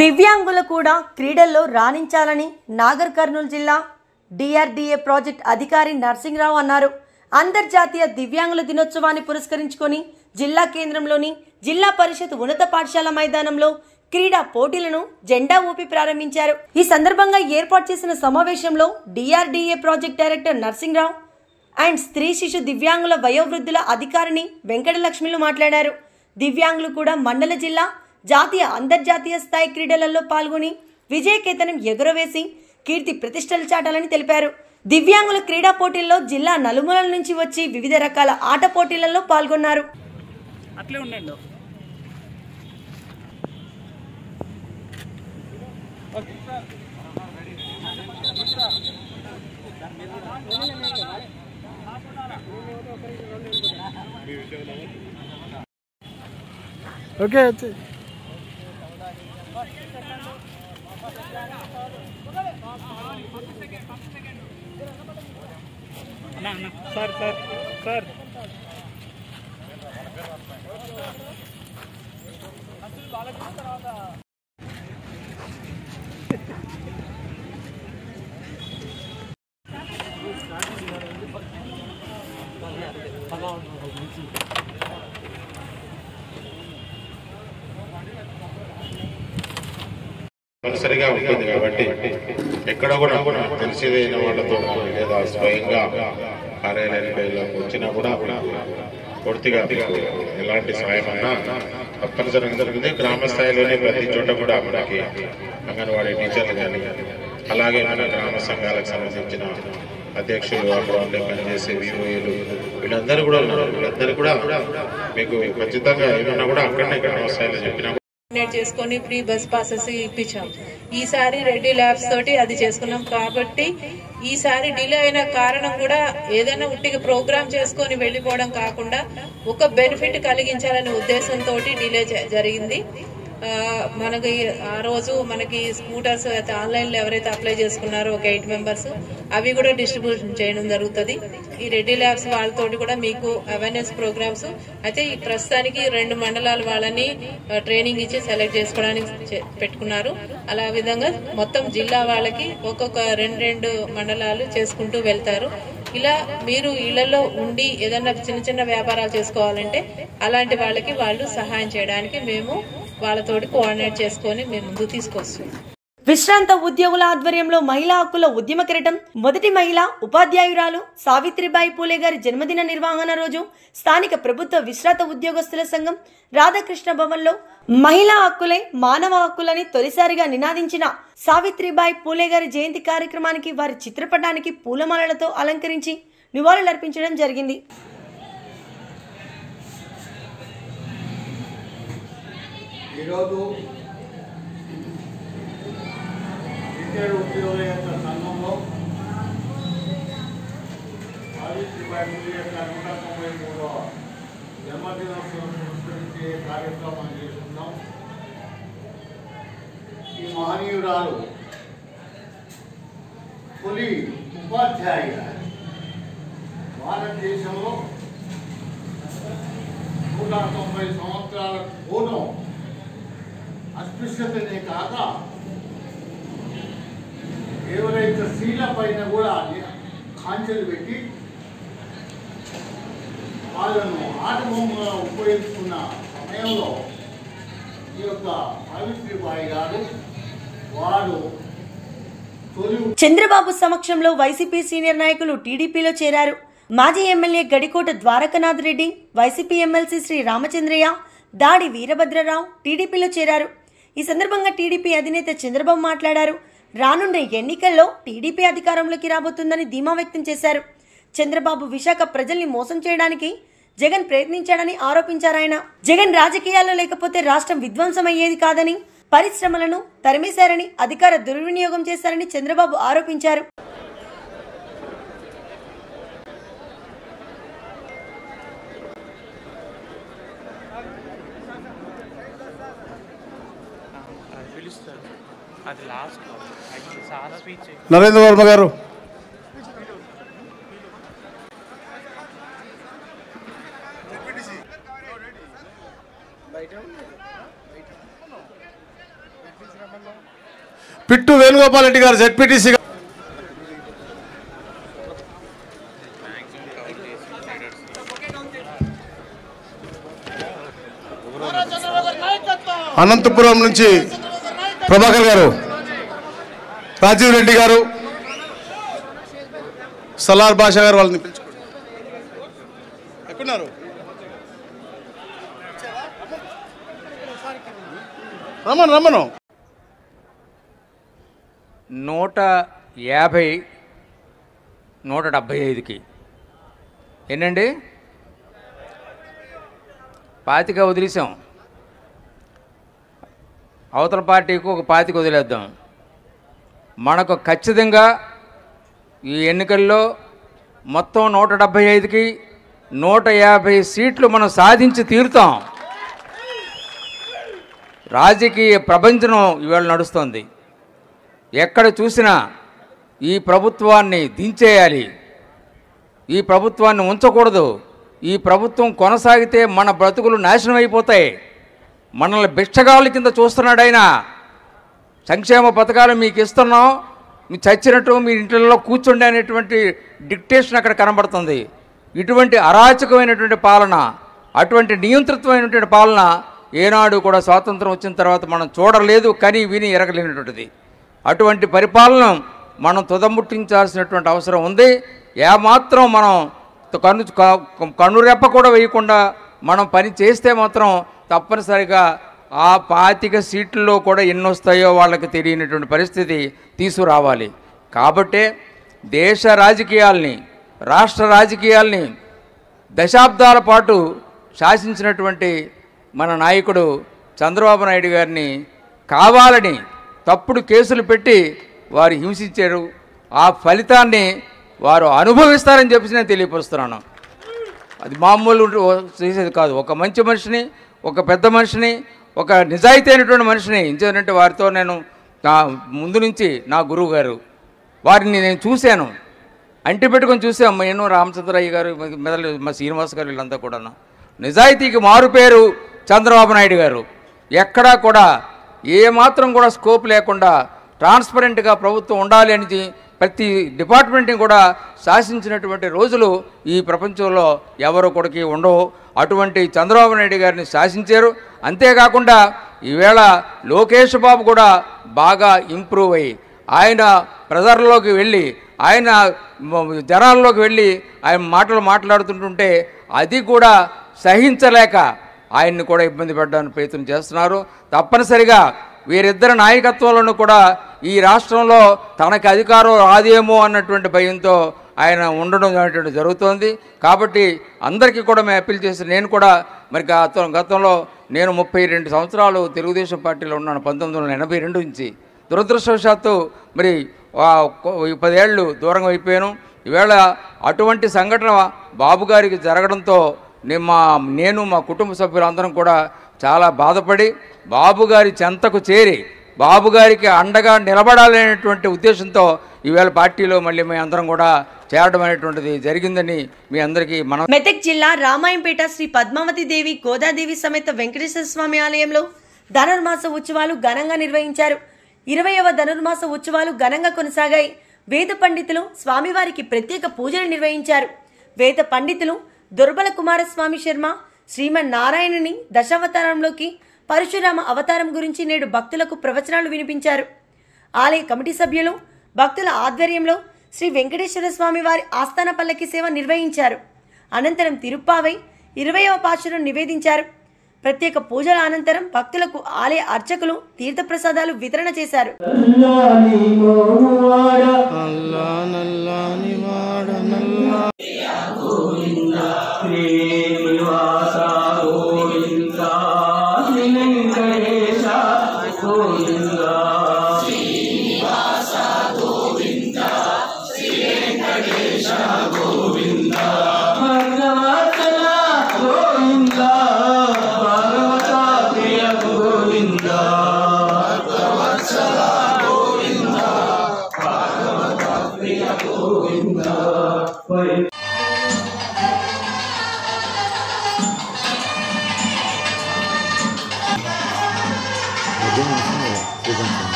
దివ్యాంగులు కూడా క్రీడల్లో రాణించాలని నాగర్ కర్నూలు జిల్లా డిఆర్డీఏ ప్రాజెక్ట్ అధికారి నర్సింగ్రావు అన్నారు. అంతర్జాతీయ దివ్యాంగుల దినోత్సవాన్ని పురస్కరించుకొని జిల్లా కేంద్రంలోని జిల్లా పరిషత్ ఉన్నత పాఠశాల మైదానంలో క్రీడా పోటీలను జెండా ఊపి ప్రారంభించారు. ఈ సందర్భంగా ఏర్పాటు చేసిన సమావేశంలో DRDA project director Narsing Rao and స్త్రీ శిశు దివ్యాంగుల వయోవృద్ధుల అధికారిని వెంకటలక్ష్మిలు మాట్లాడారు. దివ్యాంగులు కూడా మండల జిల్లా జాతీయ అంతర్జాతీయ స్థాయి క్రీడలలో పాల్గొని విజయకేతనం ఎగురవేసి కీర్తి ప్రతిష్టలు చాటాలని తెలిపారు. దివ్యాంగుల క్రీడా పోటీల్లో జిల్లా నలుమూలల నుంచి వచ్చి వివిధ రకాల ఆట పోటీలలో పాల్గొన్నారు. ఓకే సార్ సార్ సార్ తప్పనిసరిగా ఉంటుంది కాబట్టి ఎక్కడ కూడా తెలిసేదైన వాళ్ళతో లేదా స్వయంగా కార్యాలయానికి వచ్చినా కూడా పూర్తిగా ఎలాంటి సాయం అన్నా తప్పనిసరిగా జరుగుతుంది. గ్రామ స్థాయిలోనే ప్రతి చోట కూడా మనకి అంగన్వాడీ టీచర్లు కానీ అలాగే మన గ్రామ సంఘాలకు సంబంధించిన అధ్యక్షులు అక్కడ పనిచేసే విఓఏలు వీళ్ళందరూ కూడా ఉన్నారు. వీళ్ళందరూ కూడా మీకు ఖచ్చితంగా ఏమన్నా కూడా అక్కడనే గ్రామ స్థాయిలో చెప్పినా చేసుకొని ఫ్రీ బస్ పాసెస్ ఇప్పించాం. ఈసారి రెడ్డి ల్యాబ్స్ తోటి అది చేసుకున్నాం కాబట్టి ఈసారి డిలే అయిన కారణం కూడా ఏదైనా ఉట్టిగా ప్రోగ్రామ్ చేసుకొని వెళ్లిపోవడం కాకుండా ఒక బెనిఫిట్ కలిగించాలనే ఉద్దేశంతో డిలే జరిగింది. మనకి ఆ రోజు మనకి స్కూటర్స్ అయితే ఆన్లైన్ లో ఎవరైతే అప్లై చేసుకున్నారో ఒక 8 మెంబర్స్ అవి కూడా డిస్ట్రిబ్యూషన్ చేయడం జరుగుతుంది. ఈ రెడ్డి ల్యాబ్స్ వాళ్ళతోటి కూడా మీకు అవేర్నెస్ ప్రోగ్రామ్స్ అయితే ఈ ప్రస్తుతానికి 2 మండలాల వాళ్ళని ట్రైనింగ్ ఇచ్చి సెలెక్ట్ చేసుకోవడానికి పెట్టుకున్నారు. అలా విధంగా మొత్తం జిల్లా వాళ్ళకి ఒక్కొక్క 2 మండలాలు చేసుకుంటూ వెళ్తారు. ఇలా మీరు ఇళ్లలో ఉండి ఏదన్నా చిన్న చిన్న వ్యాపారాలు చేసుకోవాలంటే అలాంటి వాళ్ళకి వాళ్ళు సహాయం చేయడానికి మేము వాళ్ళతోటి కోఆర్డినేట్ చేసుకొని మేము ముందుకు తీసుకొస్తాం. విశ్రాంత ఉద్యోగుల ఆధ్వర్యంలో మహిళా హక్కుల ఉద్యమ కిరీటం మొదటి మహిళా ఉపాధ్యాయురాలు సావిత్రిబాయి పూలే గారి జన్మదిన నిర్వహణ రోజు స్థానిక ప్రభుత్వ విశ్రాంత ఉద్యోగస్తుల సంఘం రాధాకృష్ణ భవన్లో మహిళా హక్కులే మానవ హక్కులని తొలిసారిగా నినాదించిన సావిత్రిబాయి పూలే గారి జయంతి కార్యక్రమానికి వారి చిత్రపటానికి పూలమాలలతో అలంకరించి నివాళులర్పించడం జరిగింది. ఈరోజు ఉద్యోగుల యొక్క సంఘంలో సావిత్రిబాయి పూలే యొక్క 193వ జన్మదినోత్సవం పురస్కరించే కార్యక్రమం చేసుకున్నాం. ఈ మహనీయురాలు తొలి ఉపాధ్యాయుల భారతదేశంలో 190 సంవత్సరాల పూర్వం అస్పృశ్యతనే కాక ఎవరైతే స్త్రీల పైన కూడా కాంచెలు పెట్టి వాళ్ళను ఆటబొమ్మగా ఉపయోగించుకున్న సమయంలో ఈ యొక్క సావిత్రిబాయి గారు వారు చంద్రబాబు సమక్షంలో వైసీపీ సీనియర్ నాయకులు టీడీపీలో చేరారు. మాజీ MLA Gadikota Dwarakanath Reddy, YCP MLC Shri Ramachandraiah, Dadi Veerabhadrarao టీడీపీలో చేరారు. ఈ సందర్భంగా టీడీపీ అధినేత చంద్రబాబు మాట్లాడారు. రానున్న ఎన్నికల్లో టీడీపీ అధికారంలోకి రాబోతుందని ధీమా వ్యక్తం చేశారు. చంద్రబాబు విశాఖ ప్రజల్ని మోసం చేయడానికి జగన్ ప్రయత్నించాడని ఆరోపించారాయన. జగన్ రాజకీయాల్లో లేకపోతే రాష్ట్రం విధ్వంసమయ్యేది కాదని, పరిశ్రమలను తరిమేశారని, అధికార దుర్వినియోగం చేశారని చంద్రబాబు ఆరోపించారు. నరేంద్ర వర్మ గారు బయట పిట్టు వేణుగోపాల్ రెడ్డి గారు జెడ్పీటీసీ అనంతపురం నుంచి ప్రభాకర్ గారు, రాజీవ్ రెడ్డి గారు, సలార్ బాషా గారు వాళ్ళని పిలుచుకోండి. ఎక్కడున్నారు? రమ్మను 150 175కి ఏంటండి 25 వదిలేసాం. అవతల పార్టీకి ఒక 25 వదిలేద్దాం. మనకు ఖచ్చితంగా ఈ ఎన్నికల్లో మొత్తం 175కి 150 సీట్లు మనం సాధించి తీరుతాం. రాజకీయ ప్రపంచం ఇవాళ నడుస్తుంది. ఎక్కడ చూసినా ఈ ప్రభుత్వాన్ని దించేయాలి, ఈ ప్రభుత్వాన్ని ఉంచకూడదు, ఈ ప్రభుత్వం కొనసాగితే మన బ్రతుకులు నాశనం అయిపోతాయి, మనల్ని బిచ్చగాళ్ళ కింద చూస్తున్నాడు ఆయన, సంక్షేమ పథకాలు మీకు ఇస్తున్నాం, మీరు చచ్చినట్టు మీ ఇంట్లో కూర్చోండి అనేటువంటి డిక్టేషన్ అక్కడ కనబడుతుంది. ఇటువంటి అరాచకమైనటువంటి పాలన, అటువంటి నియంత్రితమైనటువంటి పాలన ఏనాడు కూడా స్వాతంత్రం వచ్చిన తర్వాత మనం చూడలేదు, కానీ విని ఎరగలేనటువంటిది. అటువంటి పరిపాలన మనం తుదముట్టించాల్సినటువంటి అవసరం ఉంది. ఏమాత్రం మనం కన్నురెప్ప కూడా వేయకుండా మనం పని చేస్తే మాత్రం తప్పనిసరిగా ఆ 25 సీట్లలో కూడా ఎన్ని వస్తాయో వాళ్ళకి తెలియనటువంటి పరిస్థితి తీసుకురావాలి. కాబట్టే దేశ రాజకీయాల్ని, రాష్ట్ర రాజకీయాల్ని దశాబ్దాల పాటు శాసించినటువంటి మన నాయకుడు చంద్రబాబు నాయుడు గారిని కావాలని తప్పుడు కేసులు పెట్టి వారు హింసించారు. ఆ ఫలితాన్ని వారు అనుభవిస్తారని చెప్పి నేను తెలియపరుస్తున్నాను. అది మామూలు చేసేది కాదు. ఒక మంచి మనిషిని, ఒక పెద్ద మనిషిని, ఒక నిజాయితీ అయినటువంటి మనిషిని ఎందుకంటే వారితో నేను ముందు నుంచి నా గురువు గారు వారిని నేను చూశాను, అంటి పెట్టుకొని చూసాం. నేను రామచంద్రయ్య గారు, మెదలు మా శ్రీనివాస్ గారు, వీళ్ళంతా కూడా నిజాయితీకి మారుపేరు చంద్రబాబు నాయుడు గారు. ఎక్కడా కూడా ఏమాత్రం కూడా స్కోప్ లేకుండా ట్రాన్స్పరెంట్గా ప్రభుత్వం ఉండాలి అని ప్రతి డిపార్ట్మెంట్ని కూడా శాసించినటువంటి రోజులు ఈ ప్రపంచంలో ఎవరు కొడికి ఉండవు. అటువంటి చంద్రబాబు నాయుడు గారిని శాసించారు. అంతేకాకుండా ఈవేళ లోకేష్ బాబు కూడా బాగా ఇంప్రూవ్ అయ్యి ఆయన ప్రజల్లోకి వెళ్ళి, ఆయన జనాల్లోకి వెళ్ళి ఆయన మాటలు మాట్లాడుతుంటుంటే అది కూడా సహించలేక ఆయన్ని కూడా ఇబ్బంది పెట్టడానికి ప్రయత్నం చేస్తున్నారు. తప్పనిసరిగా వీరిద్దరి నాయకత్వంలోనూ కూడా ఈ రాష్ట్రంలో తనకి అధికారం రాదేమో అన్నటువంటి భయంతో ఆయన ఉండడం అనేటువంటి జరుగుతోంది. కాబట్టి అందరికీ కూడా మేము అప్పీల్ చేసి, నేను కూడా మరి గతంలో నేను 32 సంవత్సరాలు తెలుగుదేశం పార్టీలో ఉన్నాను, 1982 నుంచి. దురదృష్టవశాత్తు మరి 10 ఏళ్ళు దూరంగా అయిపోయాను. ఈవేళ అటువంటి సంఘటన బాబు గారికి జరగడంతో నేను మా కుటుంబ సభ్యులందరం కూడా చాలా బాధపడి బాబు గారి చెంతకు చేరి బాబు గారికి అండగా నిలబడాలనేటువంటి ఉద్దేశంతో ఈవేళ పార్టీలో మళ్ళీ మేము అందరం కూడా చేరడం అనేటువంటిది జరిగిందని మీ అందరికీ మనం. మెదక్ జిల్లా రామాయంపేట శ్రీ పద్మావతి దేవి గోదాదేవి సమేత వెంకటేశ్వర స్వామి ఆలయంలో ధనుర్మాస ఉత్సవాలు ఘనంగా నిర్వహించారు. 20వ ధనుర్మాస ఉత్సవాలు ఘనంగా కొనసాగాయి. వేద పండితులు స్వామివారికి ప్రత్యేక పూజలు నిర్వహించారు. వేద పండితులు దుర్బల కుమారస్వామి శర్మ శ్రీమన్నారాయణుని దశావతారంలోకి పరశురామ అవతారం గురించి నేడు భక్తులకు ప్రవచనాలు వినిపించారు. ఆలయ కమిటీ సభ్యులు భక్తుల ఆధ్వర్యంలో శ్రీ వెంకటేశ్వర స్వామి వారి ఆస్థాన పల్లకి సేవ నిర్వహించారు. అనంతరం తిరుప్పావై 20వ పాశురం నివేదించారు. ప్రత్యేక పూజల అనంతరం భక్తులకు ఆలయ అర్చకులు తీర్థప్రసాదాలు వితరణ చేశారు.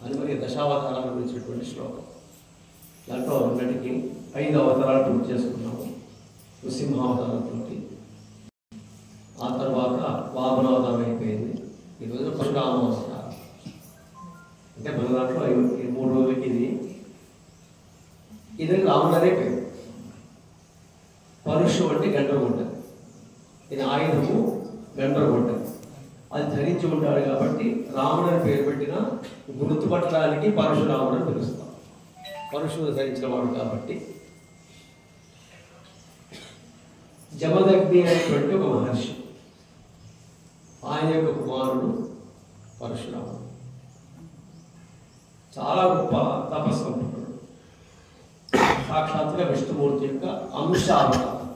అని మరి దశావతారాల గురించినటువంటి శ్లోకం. దాంట్లో ఇప్పటికి 5 అవతారాలు పూర్తి చేసుకున్నాము. నృసింహావతారంతో, ఆ తర్వాత వామనావతారం అయిపోయింది. ఈరోజు పరశురామావతారం. అంటే మన దాంట్లో 3 రోజులకి ఇది రాముడనే పేరు. పరుషు అంటే గంటలు ఉంటుంది, ఇది ఆయుధము గంటలు ఉంటుంది. అది ధరించి ఉంటాడు కాబట్టి రాముడు అని పేరు పెట్టిన గుర్తుపట్టడానికి పరశురాముడు అని పిలుస్తాం. పరశుడు ధరించిన వాడు కాబట్టి. జమదగ్ని అనేటువంటి ఒక మహర్షి, ఆయన యొక్క కుమారుడు పరశురాముడు. చాలా గొప్ప తపస్సంపన్నుడు, సాక్షాత్తుగా విష్ణుమూర్తి యొక్క అంశ అవతారం.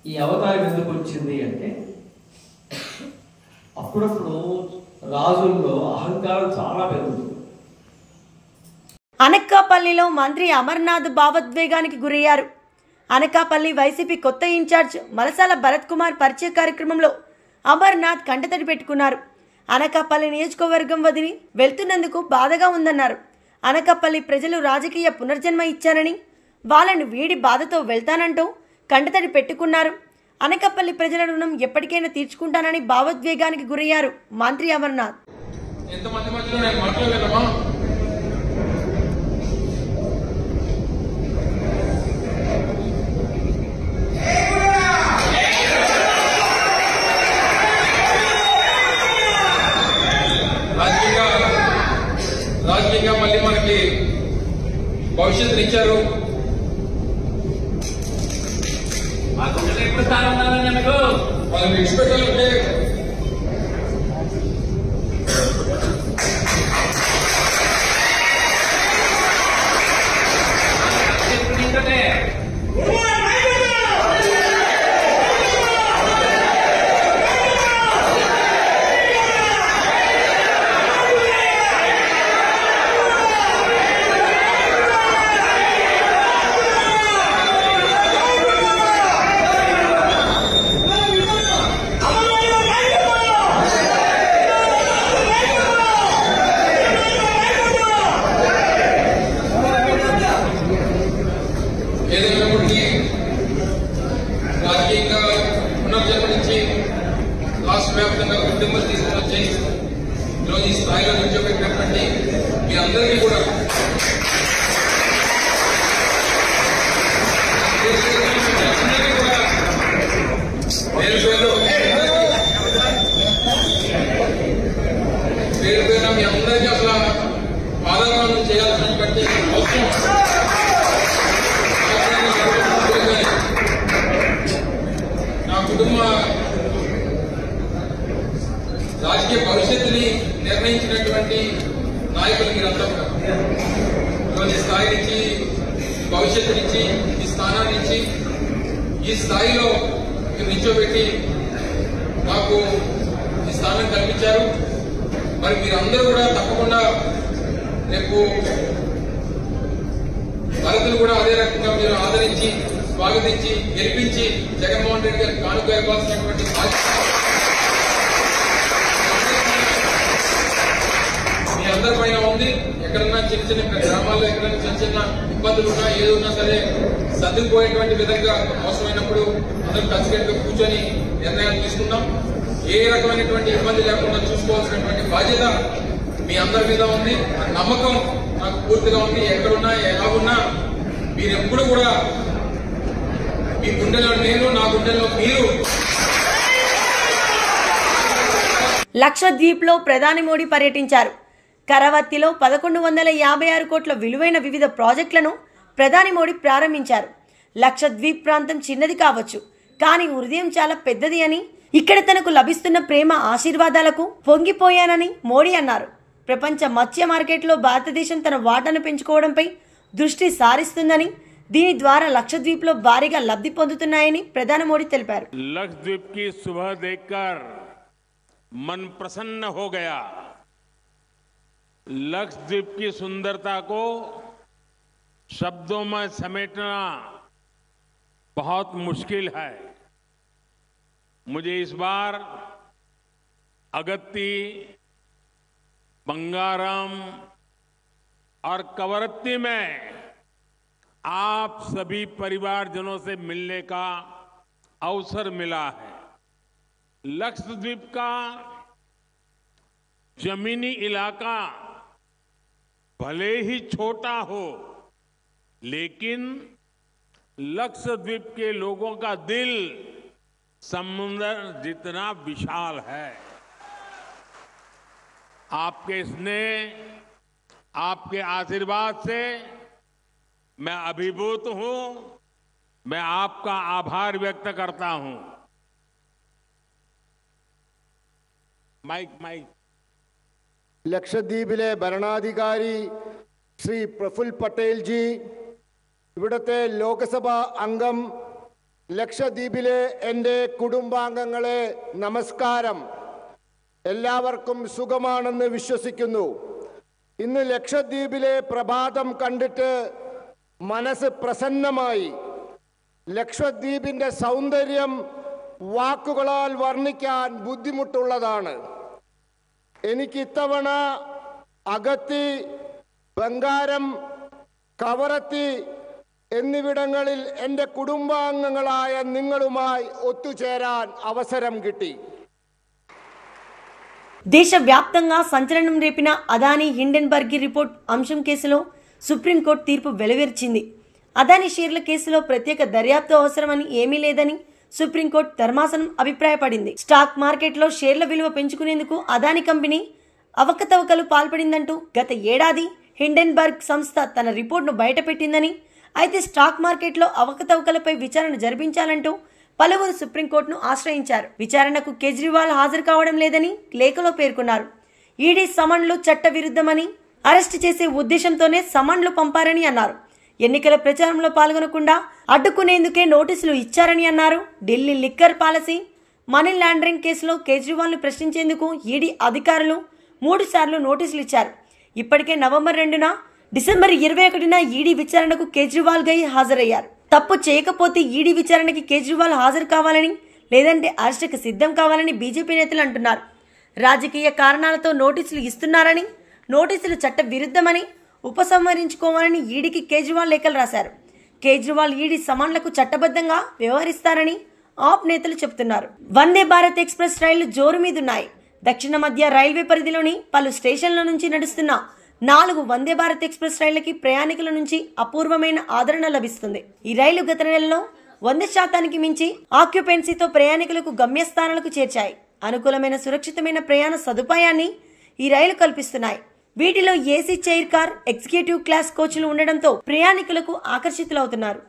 ఈ అవతారం ఎందుకు వచ్చింది అంటే, అప్పుడప్పుడు రాజుల్లో అహంకారం చాలా పెరుగుతుంది. అనకాపల్లిలో మంత్రి అమర్నాథ్ భావోద్వేగానికి గురయ్యారు. అనకాపల్లి వైసీపీ కొత్త ఇన్ఛార్జ్ మలసాల భరత్ కుమార్ పరిచయ కార్యక్రమంలో అమర్నాథ్ కంటతడి పెట్టుకున్నారు. అనకాపల్లి నియోజకవర్గం వదిలి వెళ్తున్నందుకు బాధగా ఉందన్నారు. అనకాపల్లి ప్రజలు రాజకీయ పునర్జన్మ ఇచ్చారని, వాళ్ళని వీడి బాధతో వెళ్తానంటూ కంటతడి పెట్టుకున్నారు. అనకాపల్లి ప్రజల రుణం ఎప్పటికైనా తీర్చుకుంటానని భావోద్వేగానికి గురయ్యారు మంత్రి అమర్నాథ్. రాజకీయంగా మళ్ళీ మనకి భవిష్యత్తుని ఇచ్చారు. వాళ్ళని విడిచిపెట్టాలంటే ఏదైనప్పటికీ రాజకీయంగా పునర్జన్మ నుంచి రాష్ట్ర వ్యాప్తంగా ఉద్యమాలు తీసుకుని వచ్చి ఈరోజు ఈ స్థాయిలో నిల్చోబెట్టినటువంటి మీ అందరికీ కూడా పేరు పేరున మీ అందరికీ అసలు పాదగ్రహణం చేయాల్సినటువంటి అవసరం నా కుటుంబ రాజకీయ భవిష్యత్తుని నిర్ణయించినటువంటి నాయకులు మీరంతా కూడా ఈరోజు ఈ స్థాయి నుంచి, భవిష్యత్తునిచ్చి, ఈ స్థానాన్ని ఇచ్చి, ఈ స్థాయిలో మీరు నిల్చోబెట్టి నాకు ఈ స్థానం కల్పించారు. మరి మీరందరూ కూడా తప్పకుండా రేపు భరతులు కూడా అదే రకంగా మీరు ఆదరించి, స్వాగతించి, గెలిపించి జగన్మోహన్ రెడ్డి గారికి కానుక ఇవ్వాల్సినటువంటి మీ అందరి పైన ఉంది. ఎక్కడన్నా చిన్న చిన్న గ్రామాల్లో ఎక్కడైనా చిన్న చిన్న ఇబ్బందులు ఉన్నా, ఏదున్నా సరే సర్దుకుపోయేటువంటి విధంగా అవసరమైనప్పుడు అందరూ కలిసికట్టుగా కూర్చొని నిర్ణయాలు తీసుకుందాం. ఏ రకమైనటువంటి ఇబ్బంది లేకుండా చూసుకోవాల్సినటువంటి బాధ్యత మీ అందరి మీద ఉంది. నమ్మకం నాకు పూర్తిగా ఉంది. ఎక్కడున్నా, ఎలా ఉన్నా మీరు ఎప్పుడు కూడా మీ గుండెలో నేను, నా గుండెలో మీరు లక్షద్వీప్లో ప్రధాని మోడీ పర్యటించారు. కరవత్తిలో 1156 కోట్ల విలువైన వివిధ ప్రాజెక్టులను ప్రధాని మోడీ ప్రారంభించారు. లక్షద్వీప్ ప్రాంతం చిన్నది కావచ్చు, కానీ హృదయం చాలా పెద్దది అని, ఇక్కడ తనకు లభిస్తున్న ప్రేమ ఆశీర్వాదాలకు పొంగిపోయానని మోడీ అన్నారు. ప్రపంచ మత్స్య మార్కెట్లో భారతదేశం తన వాటాను పెంచుకోవడంపై దృష్టి సారిస్తుందని, దీని ద్వారా లక్షద్వీప్లో భారీగా లబ్ధి పొందుతున్నాయని ప్రధాని మోడీ తెలిపారు. लक्षद्वीप की सुबह देखकर मन प्रसन्न हो गया. लक्षद्वीप की सुंदरता को शब्दों में समेटना बहुत मुश्किल है. मुझे इस बार अगत्ती, बंगारम और कवरत्ती में आप सभी परिवारजनों से मिलने का अवसर मिला है. लक्षद्वीप का जमीनी इलाका भले ही छोटा हो, लेकिन लक्षद्वीप के लोगों का दिल समुद्र जितना विशाल है. आपके स्नेह, आपके आशीर्वाद से मैं अभिभूत हूं. मैं आपका आभार व्यक्त करता हूं. माइक ലക്ഷദ്വീപിലെ ഭരണാധികാരി ശ്രീ പ്രഫുൽ പട്ടേൽ ജി, ഇവിടുത്തെ ലോക്സഭാ അംഗം, ലക്ഷദ്വീപിലെ എൻ്റെ കുടുംബാംഗങ്ങളെ നമസ്കാരം. എല്ലാവർക്കും സുഖമാണെന്ന് വിശ്വസിക്കുന്നു. ഇന്ന് ലക്ഷദ്വീപിലെ പ്രഭാതം കണ്ടിട്ട് മനസ്സ് പ്രസന്നമായി. ലക്ഷദ്വീപിൻ്റെ സൗന്ദര്യം വാക്കുകളാൽ വർണ്ണിക്കാൻ ബുദ്ധിമുട്ടുള്ളതാണ്. എനിക്ക് ഇത്തവണ അഗത്തി, ബംഗാരം, കവറത്തി എന്നിവിടങ്ങളിൽ എൻ്റെ കുടുംബാംഗങ്ങളായ നിങ്ങളുമായി ഒത്തുചേരാൻ അവസരം കിട്ടി. దేశవ్యాప్తంగా సంచలనం రేపిన అదానీ హిండెన్బర్గ్ రిపోర్ట్ అంశం కేసులో సుప్రీంకోర్టు తీర్పు వెలువరించింది. అదానీ షేర్ల కేసులో ప్రత్యేక దర్యాప్తు అవసరమని ఏమీ లేదని సుప్రీంకోర్టు ధర్మాసనం అభిప్రాయపడింది. స్టాక్ మార్కెట్లో షేర్ల విలువ పెంచుకునేందుకు అదానీ కంపెనీ అవకతవకలు పాల్పడిందంటూ గత ఏడాది హిండెన్బర్గ్ సంస్థ తన రిపోర్టును బయటపెట్టిందని, అయితే స్టాక్ మార్కెట్లో అవకతవకలపై విచారణ జరిపించాలంటూ పలువురు సుప్రీంకోర్టును ఆశ్రయించారు. విచారణకు కేజ్రీవాల్ హాజరు కావడం లేదని లేఖలో పేర్కొన్నారు. ఈడీ సమన్లు చట్ట విరుద్ధమని, అరెస్టు చేసే ఉద్దేశంతోనే సమన్లు పంపారని అన్నారు. ఎన్నికల ప్రచారంలో పాల్గొనకుండా అడ్డుకునేందుకే నోటీసులు ఇచ్చారని అన్నారు. Delhi liquor policy, money laundering కేసులో కేజ్రీవాల్ను ప్రశ్నించేందుకు ఈడీ అధికారులు 3 సార్లు నోటీసులు ఇచ్చారు. ఇప్పటికే నవంబర్ 2న, డిసెంబర్ 21న ఈడీ విచారణకు కేజ్రీవాల్ గై హాజరయ్యారు. తప్పు చేయకపోతే ఈడీ విచారణకి కేజ్రీవాల్ హాజరు కావాలని, లేదంటే అరెస్టుకు సిద్ధం కావాలని బీజేపీ నేతలు అంటున్నారు. రాజకీయ కారణాలతో నోటీసులు ఇస్తున్నారని, నోటీసులు చట్ట విరుద్ధమని, ఉపసంహరించుకోవాలని ఈడీకి కేజ్రీవాల్ లేఖలు రాశారు. కేజ్రీవాల్ ఈడీ సమన్లకు చట్టబద్ధంగా వ్యవహరిస్తారని ఆప్ నేతలు చెబుతున్నారు. వందే భారత్ ఎక్స్ప్రెస్ రైళ్లు జోరు మీదున్నాయి. దక్షిణ మధ్య రైల్వే పరిధిలోని పలు స్టేషన్ల నుంచి నడుస్తున్న 4 వందే భారత్ ఎక్స్ప్రెస్ రైళ్లకి ప్రయాణికుల నుంచి అపూర్వమైన ఆదరణ లభిస్తుంది. ఈ రైలు గత నెలలో 100% మించి ఆక్యుపెన్సీతో ప్రయాణికులకు గమ్యస్థానాలకు చేర్చాయి. అనుకూలమైన సురక్షితమైన ప్రయాణ సదుపాయాన్ని ఈ రైలు కల్పిస్తున్నాయి. వీటిలో AC chair car, executive class కోచ్లు ఉండడంతో ప్రయాణికులకు ఆకర్షితులవుతున్నారు.